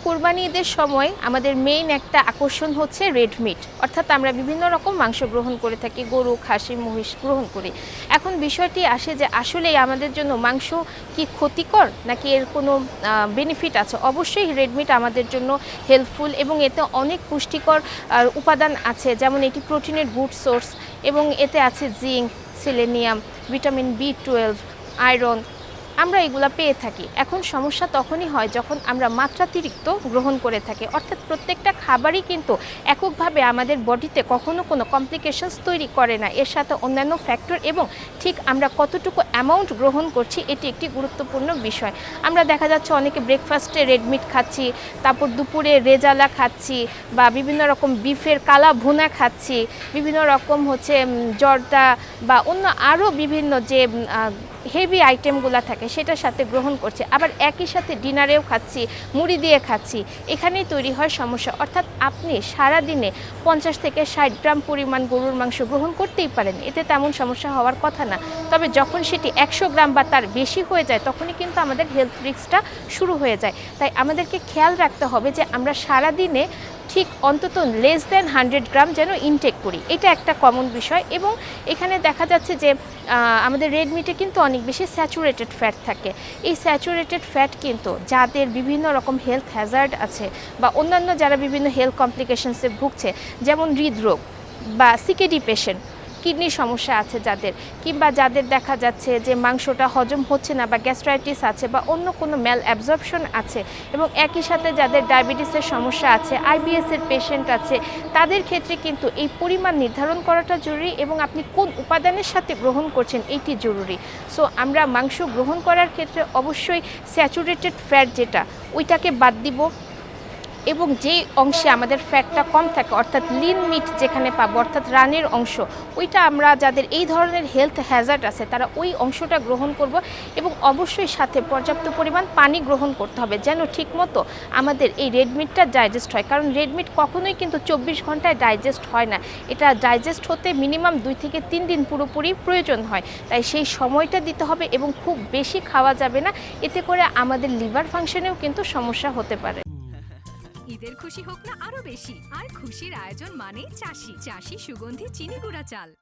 কুরবানি ঈদের সময় আমাদের মেইন একটা আকর্ষণ হচ্ছে রেড মিট, অর্থাৎ আমরা বিভিন্ন রকম মাংস গ্রহণ করে থাকি, গরু, খাসি, মহিষ গ্রহণ করি। এখন বিষয়টি আসে যে আসলেই আমাদের জন্য মাংস কি ক্ষতিকর নাকি এর কোনো বেনিফিট আছে? অবশ্যই রেড মিট আমাদের জন্য হেল্পফুল এবং এতে অনেক পুষ্টিকর উপাদান আছে, যেমন এটি প্রোটিনের গুড সোর্স এবং এতে আছে জিঙ্ক, সেলেনিয়াম, ভিটামিন বি12, আয়রন, আমরা এগুলো পেয়ে থাকি। এখন সমস্যা তখনই হয় যখন আমরা মাত্রাতিরিক্ত গ্রহণ করে থাকি, অর্থাৎ প্রত্যেকটা খাবারই কিন্তু এককভাবে আমাদের বডিতে কখনো কোনো কমপ্লিকেশনস তৈরি করে না, এর সাথে অন্যান্য ফ্যাক্টর এবং ঠিক আমরা কতটুকু অ্যামাউন্ট গ্রহণ করছি এটি একটি গুরুত্বপূর্ণ বিষয়। আমরা দেখা যাচ্ছে অনেকে ব্রেকফাস্টে রেডমিট খাচ্ছি, তারপর দুপুরে রেজালা খাচ্ছি, বা বিভিন্ন রকম বিফের কালা ভুনা খাচ্ছি, বিভিন্ন রকম হচ্ছে জর্দা বা অন্য আরও বিভিন্ন যে হেভি আইটেমগুলো থাকে সেটার সাথে গ্রহণ করছে, আবার একই সাথে ডিনারেও খাচ্ছি, মুড়ি দিয়ে খাচ্ছি। এখানেই তৈরি হয় সমস্যা। অর্থাৎ আপনি সারাদিনে 50 থেকে 60 গ্রাম পরিমাণ গরুর মাংস গ্রহণ করতেই পারেন, এতে তেমন সমস্যা হওয়ার কথা না। তবে যখন সেটি 100 গ্রাম বা তার বেশি হয়ে যায় তখনই কিন্তু আমাদের হেলথ রিস্কটা শুরু হয়ে যায়। তাই আমাদেরকে খেয়াল রাখতে হবে যে আমরা সারাদিনে ঠিক অন্তত লেস দেন 100 গ্রাম যেন ইনটেক করি, এটা একটা কমন বিষয়। এবং এখানে দেখা যাচ্ছে যে আমাদের রেড মিটে কিন্তু অনেক বেশি স্যাচুরেটেড ফ্যাট থাকে। এই স্যাচুরেটেড ফ্যাট কিন্তু যাদের বিভিন্ন রকম হেলথ হ্যাজার্ড আছে বা অন্যান্য যারা বিভিন্ন হেলথ কমপ্লিকেশনসে ভুগছে, যেমন হৃদরোগ বা সিকেডি পেশেন্ট, কিডনির সমস্যা আছে যাদের, কিংবা যাদের দেখা যাচ্ছে যে মাংসটা হজম হচ্ছে না বা গ্যাস্ট্রাইটিস আছে বা অন্য কোনো ম্যাল অ্যাবজর্পশন আছে, এবং একই সাথে যাদের ডায়াবেটিসের সমস্যা আছে, আইবিএসের পেশেন্ট আছে, তাদের ক্ষেত্রে কিন্তু এই পরিমাণ নির্ধারণ করাটা জরুরি এবং আপনি কোন উপাদানের সাথে গ্রহণ করছেন এটি জরুরি। সো আমরা মাংস গ্রহণ করার ক্ষেত্রে অবশ্যই স্যাচুরেটেড ফ্যাট যেটা ওইটাকে বাদ দিব, এবং যে অংশে আমাদের ফ্যাটটা কম থাকে অর্থাৎ লিন মিট যেখানে পাবো, অর্থাৎ রানের অংশ, ওইটা আমরা যাদের এই ধরনের হেলথ হ্যাজার্ড আছে তারা ওই অংশটা গ্রহণ করব। এবং অবশ্যই সাথে পর্যাপ্ত পরিমাণ পানি গ্রহণ করতে হবে যেন ঠিকমতো আমাদের এই রেড মিটটা ডাইজেস্ট হয়, কারণ রেড মিট কখনোই কিন্তু 24 ঘন্টায় ডাইজেস্ট হয় না, এটা ডাইজেস্ট হতে মিনিমাম 2 থেকে 3 দিন পুরোপুরি প্রয়োজন হয়। তাই সেই সময়টা দিতে হবে এবং খুব বেশি খাওয়া যাবে না, এতে করে আমাদের লিভার ফাংশনেও কিন্তু সমস্যা হতে পারে। ঈদের খুশি হোক না আরো বেশি, আর খুশির আয়োজন মানে চাষি সুগন্ধি চিনি গুঁড়া চাল।